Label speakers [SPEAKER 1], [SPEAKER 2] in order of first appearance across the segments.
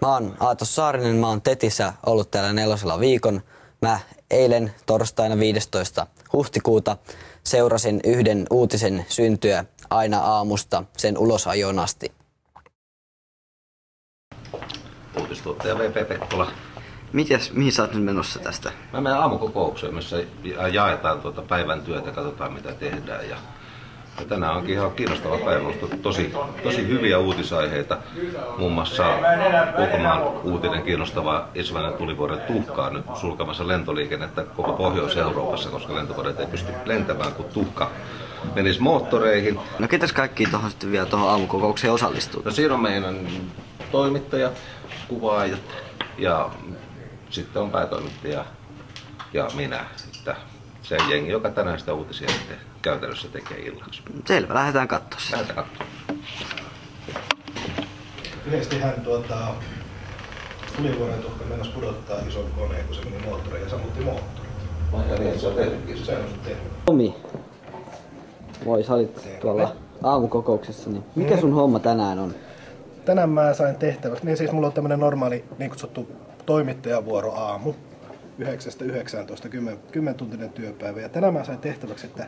[SPEAKER 1] Mä oon Aatos Saarinen, mä oon TETissä ollut täällä 4. viikon. Mä eilen torstaina 15. huhtikuuta seurasin yhden uutisen syntyä aina aamusta sen ulosajoon asti.
[SPEAKER 2] Uutistuottaja VP Pekkola.
[SPEAKER 1] Mihin sä oot nyt menossa tästä?
[SPEAKER 2] Mä menen aamukokoukseen, missä jaetaan päivän työtä, katsotaan mitä tehdään. Ja tänään onkin ihan kiinnostava päivä, tosi hyviä uutisaiheita. Muun muassa ulkomaan uutinen kiinnostava Islannin tulivuoren tuhka on nyt sulkemassa lentoliikennettä koko Pohjois-Euroopassa, koska lentokoneet ei pysty lentämään, kun tuhka menisi moottoreihin.
[SPEAKER 1] No ketäs kaikki sitten vielä tuohon aamukokoukseen osallistuu?
[SPEAKER 2] No siinä on meidän toimittajat, kuvaajat ja sitten on päätoimittaja ja minä. Että se jengi, joka tänään sitä uutisia sitten käytännössä tekee illaksi.
[SPEAKER 1] Selvä, lähdetään katsoa.
[SPEAKER 2] Lähdetään katsoa.
[SPEAKER 3] Yleisestihän tulivuoren tuhka mennessä pudottaa ison koneen, kun se meni moottoriin ja sammutti moottorit.
[SPEAKER 2] Ja niin, se on tehnytkin.
[SPEAKER 3] Se on tehnyt.
[SPEAKER 1] Tomi, sä olit tuolla aamukokouksessa, niin mikä sun homma tänään on?
[SPEAKER 3] Tänään mä sain tehtäväksi, niin siis mulla on tämmönen normaali niin kutsuttu toimittajavuoro aamu. 9–19, 10-tuntinen työpäivä. Ja tänään mä sain tehtäväksi, että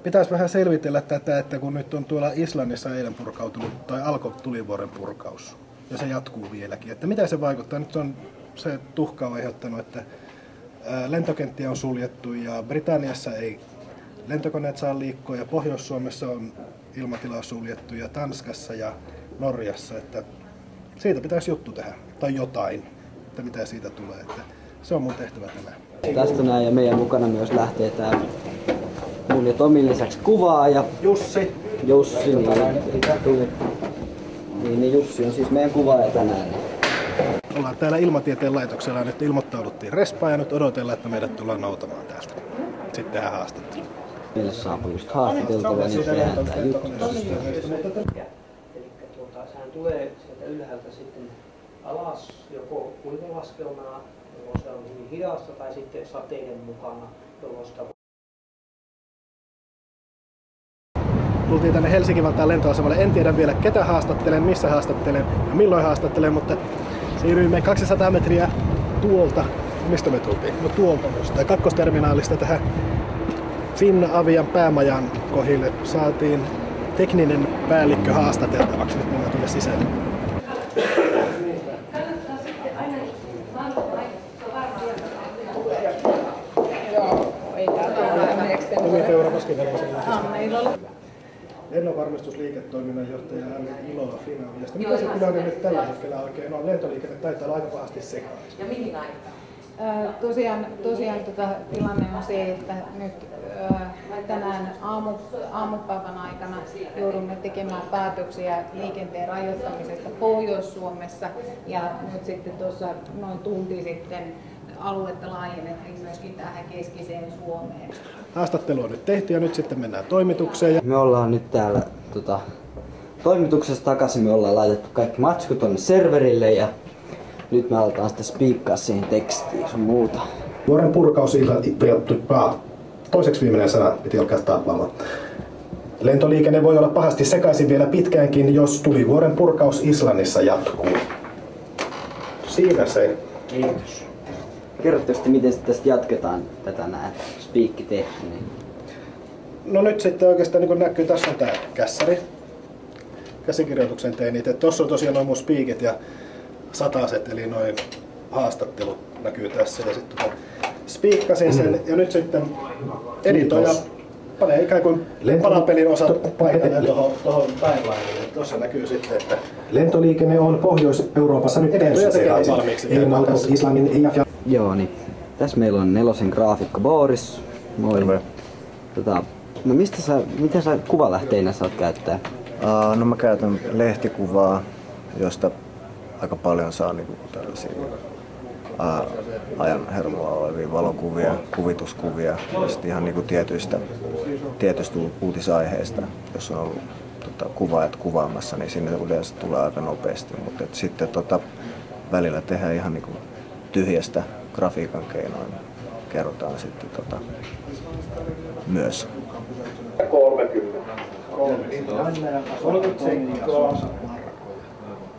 [SPEAKER 3] pitäisi vähän selvitellä tätä, että kun nyt on tuolla Islannissa eilen purkautunut, tai alkoi tulivuoren purkaus, ja se jatkuu vieläkin, että mitä se vaikuttaa. Nyt on se tuhka aiheuttanut, että lentokenttiä on suljettu ja Britanniassa ei lentokoneet saa liikkua ja Pohjois-Suomessa on ilmatila suljettu ja Tanskassa ja Norjassa, että siitä pitäisi juttu tehdä, tai jotain, että mitä siitä tulee. Että se on mun tehtävä tänään.
[SPEAKER 1] Tästä näin ja meidän mukana myös lähtee tää mun ja Tomin lisäksi kuvaaja.
[SPEAKER 3] Jussi,
[SPEAKER 1] niin Jussi on siis meidän kuvaaja tänään.
[SPEAKER 3] Ollaan täällä Ilmatieteen laitoksella, nyt ilmoittauduttiin respaan ja nyt odotellaan, että meidät tullaan noutamaan täältä. Sitten tehdään haastattelu.
[SPEAKER 1] Meille saapui just haastateltavia, niin tehdään tää juttu.
[SPEAKER 4] Sehän tulee sieltä ylhäältä sitten alas, joko kuivalaskeumana, jolloin se on hyvin hidasta, tai sitten sateiden mukana, jolloin sitä
[SPEAKER 3] Tultiin tänne Helsinki-Vantaan lentoasemalle. En tiedä vielä ketä haastattelen, missä haastattelen ja milloin haastattelen, mutta siirryimme 200 metriä tuolta. Mistä me tultiin? No tuolta myös. Kakkosterminaalista tähän Finnavian päämajan kohdille saatiin tekninen päällikkö haastateltavaksi. Nyt mennään tuonne sisälle. Lennonvarmistusliiketoiminnan johtaja Iloa Finaviasta. Mitä se tilanne nyt tällä hetkellä oikein on? Lentoliikenne taitaa olla aika pahasti sekaisin.
[SPEAKER 5] Ja mihin aikaan? Tosiaan tilanne on se, että nyt tänään aamupäivän aikana joudumme tekemään päätöksiä liikenteen rajoittamisesta Pohjois-Suomessa ja nyt sitten tuossa noin tunti sitten aluetta laajennettiin myöskin tähän keskiseen Suomeen.
[SPEAKER 3] Haastattelu on nyt tehty ja nyt sitten mennään toimitukseen.
[SPEAKER 1] Me ollaan nyt täällä toimituksessa takaisin, me ollaan laitettu kaikki matskut tonne serverille ja nyt me aletaan sitten spiikkaa siihen tekstiin sun muuta.
[SPEAKER 3] Vuoren purkaus toiseksi viimeinen sana piti alkaa tappaamaan. Lentoliikenne voi olla pahasti sekaisin vielä pitkäänkin, jos tulivuoren purkaus Islannissa jatkuu. Siinä se. Kiitos.
[SPEAKER 1] Kerrotteko te, miten tästä jatketaan tätä näin spiikki tehty? Niin.
[SPEAKER 3] No nyt sitten oikeastaan niin näkyy, tässä on tää kässäri. Käsikirjoituksen tein niitä. Tuossa on tosiaan noin mun spiikit ja sataset, eli noin haastattelut näkyy tässä. Ja sitten spiikkasin sen ja nyt sitten editoija panee ikään kuin palapelin osat paikalleen tuohon timelineille. Tuossa näkyy sitten, että
[SPEAKER 6] lentoliikenne on Pohjois-Euroopassa nyt täysin sekaisin.
[SPEAKER 1] Joo, niin tässä meillä on 4 graafikko Boris. Moi. No mitä sä kuvalähteinä saat käyttää?
[SPEAKER 6] No mä käytän lehtikuvaa, josta aika paljon saa niinku tällaisia ajan hermolla olevia valokuvia, kuvituskuvia ja sitten ihan niinku tietyistä uutisaiheista, jos on ollut kuvaajat kuvaamassa, niin sinne yleensä tulee aika nopeasti, mutta sitten välillä tehdään ihan niinku tyhjästä grafiikan keinoin, kerrotaan sitten myös.
[SPEAKER 3] 30.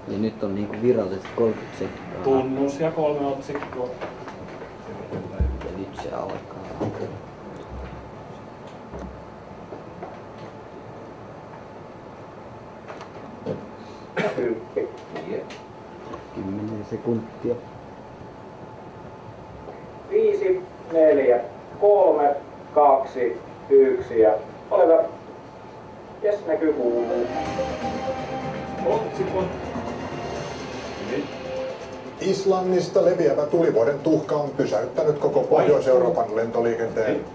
[SPEAKER 1] Ja nyt on niinku virallisesti 30 sekkaa.
[SPEAKER 7] Tunnus ja 3 otsikkoa.
[SPEAKER 1] Ja nyt se alkaa.
[SPEAKER 7] Kymppi.
[SPEAKER 1] 10 sekuntia.
[SPEAKER 7] 5, 4, 3, 2, 1 ja ole hyvä. Jes, näkyy kuuluu. Otsikot.
[SPEAKER 8] Islannista leviävä tulivuoren tuhka on pysäyttänyt koko Pohjois-Euroopan lentoliikenteen.